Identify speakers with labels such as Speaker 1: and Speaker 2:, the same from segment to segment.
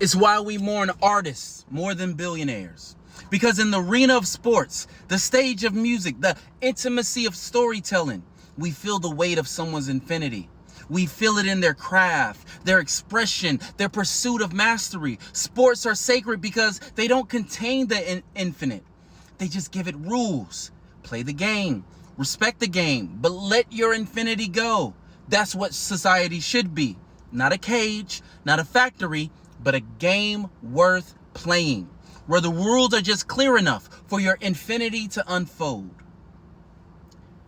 Speaker 1: It's why we mourn artists more than billionaires. Because in the arena of sports, the stage of music, the intimacy of storytelling, we feel the weight of someone's infinity. We feel it in their craft, their expression, their pursuit of mastery. Sports are sacred because they don't contain the infinite. They just give it rules. Play the game, respect the game, but let your infinity go. That's what society should be. Not a cage, not a factory, but a game worth playing, where the rules are just clear enough for your infinity to unfold.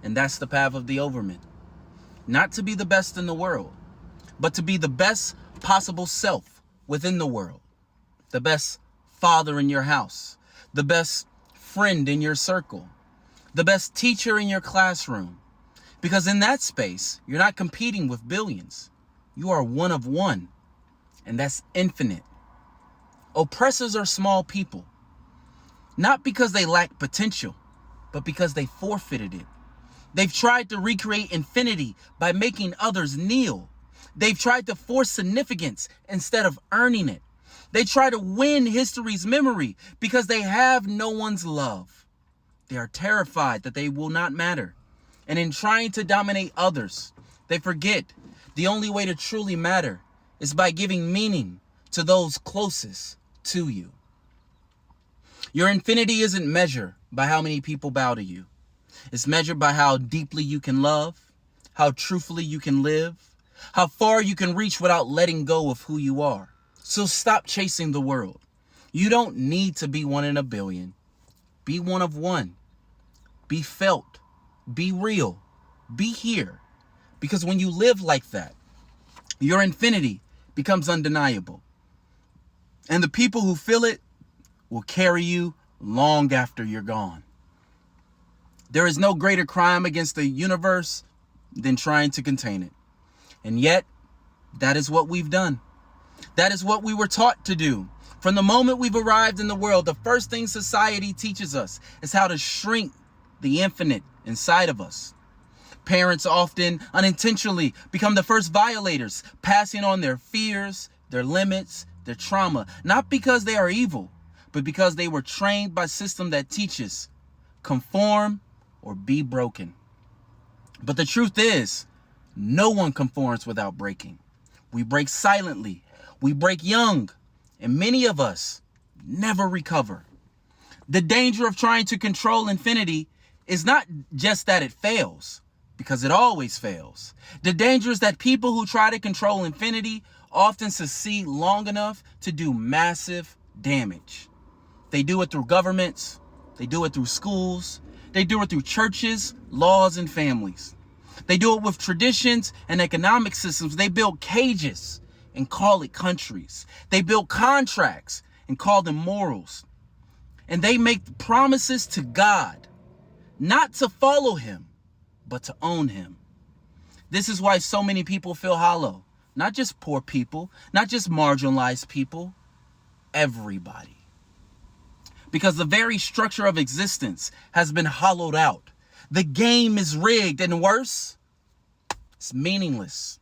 Speaker 1: And that's the path of the Overman. Not to be the best in the world, but to be the best possible self within the world. The best father in your house, the best friend in your circle, the best teacher in your classroom. Because in that space, you're not competing with billions. You are one of one, and that's infinite. Oppressors are small people, not because they lack potential, but because they forfeited it. They've tried to recreate infinity by making others kneel. They've tried to force significance instead of earning it. They try to win history's memory because they have no one's love. They are terrified that they will not matter. And in trying to dominate others, they forget the only way to truly matter is by giving meaning to those closest to you. Your infinity isn't measured by how many people bow to you. It's measured by how deeply you can love, how truthfully you can live, how far you can reach without letting go of who you are. So stop chasing the world. You don't need to be one in a billion. Be one of one. Be felt. Be real. Be here. Because when you live like that, your infinity becomes undeniable. And the people who feel it will carry you long after you're gone. There is no greater crime against the universe than trying to contain it. And yet, that is what we've done. That is what we were taught to do. From the moment we've arrived in the world, the first thing society teaches us is how to shrink the infinite inside of us. Parents often unintentionally become the first violators, passing on their fears, their limits, their trauma, not because they are evil, but because they were trained by a system that teaches conform or be broken. But the truth is, no one conforms without breaking. We break silently, we break young, and many of us never recover. The danger of trying to control infinity is not just that it fails, because it always fails. The danger is that people who try to control infinity often succeed long enough to do massive damage. They do it through governments, they do it through schools, they do it through churches, laws, and families. They do it with traditions and economic systems. They build cages and call it countries. They build contracts and call them morals. And they make promises to God, not to follow him, but to own him. This is why so many people feel hollow. Not just poor people, not just marginalized people, everybody. Because the very structure of existence has been hollowed out. The game is rigged, and worse, it's meaningless.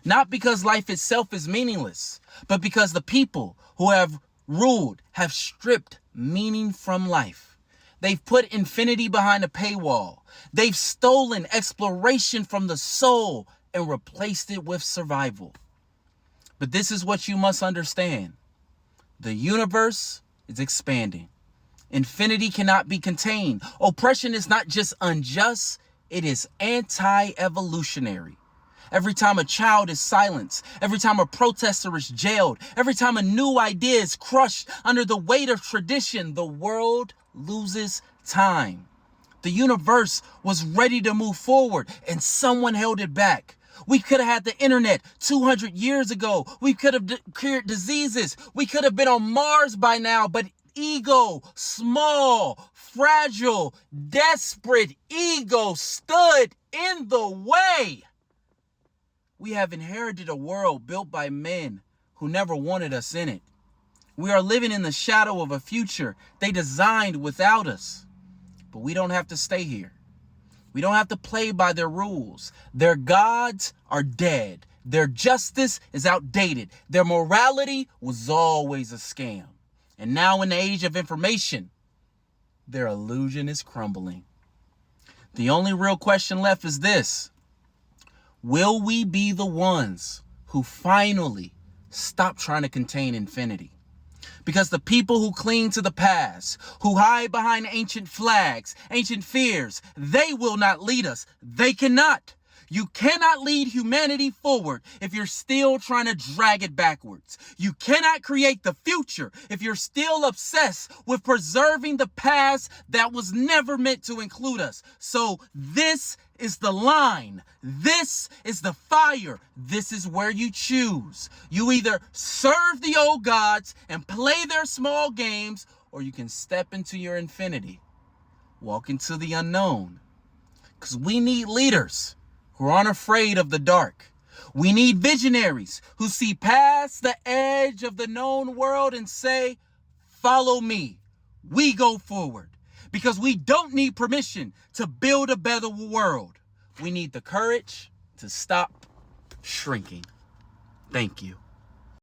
Speaker 1: Not because life itself is meaningless, but because the people who have ruled have stripped meaning from life. They've put infinity behind a paywall. They've stolen exploration from the soul and replaced it with survival. But this is what you must understand. The universe is expanding. Infinity cannot be contained. Oppression is not just unjust, it is anti-evolutionary. Every time a child is silenced, every time a protester is jailed, every time a new idea is crushed under the weight of tradition, the world loses time. The universe was ready to move forward, and someone held it back. We could have had the internet 200 years ago. We could have cured diseases. We could have been on Mars by now, but ego, small, fragile, desperate ego stood in the way. We have inherited a world built by men who never wanted us in it. We are living in the shadow of a future they designed without us. But we don't have to stay here. We don't have to play by their rules. Their gods are dead. Their justice is outdated. Their morality was always a scam. And now in the age of information, their illusion is crumbling. The only real question left is this: will we be the ones who finally stop trying to contain infinity? Because the people who cling to the past, who hide behind ancient flags, ancient fears, they will not lead us. They cannot. You cannot lead humanity forward if you're still trying to drag it backwards. You cannot create the future if you're still obsessed with preserving the past that was never meant to include us. So this is the line. This is the fire. This is where you choose. You either serve the old gods and play their small games, or you can step into your infinity, walk into the unknown. Because we need leaders who aren't afraid of the dark. We need visionaries who see past the edge of the known world and say, follow me. We go forward. Because we don't need permission to build a better world. We need the courage to stop shrinking. Thank you.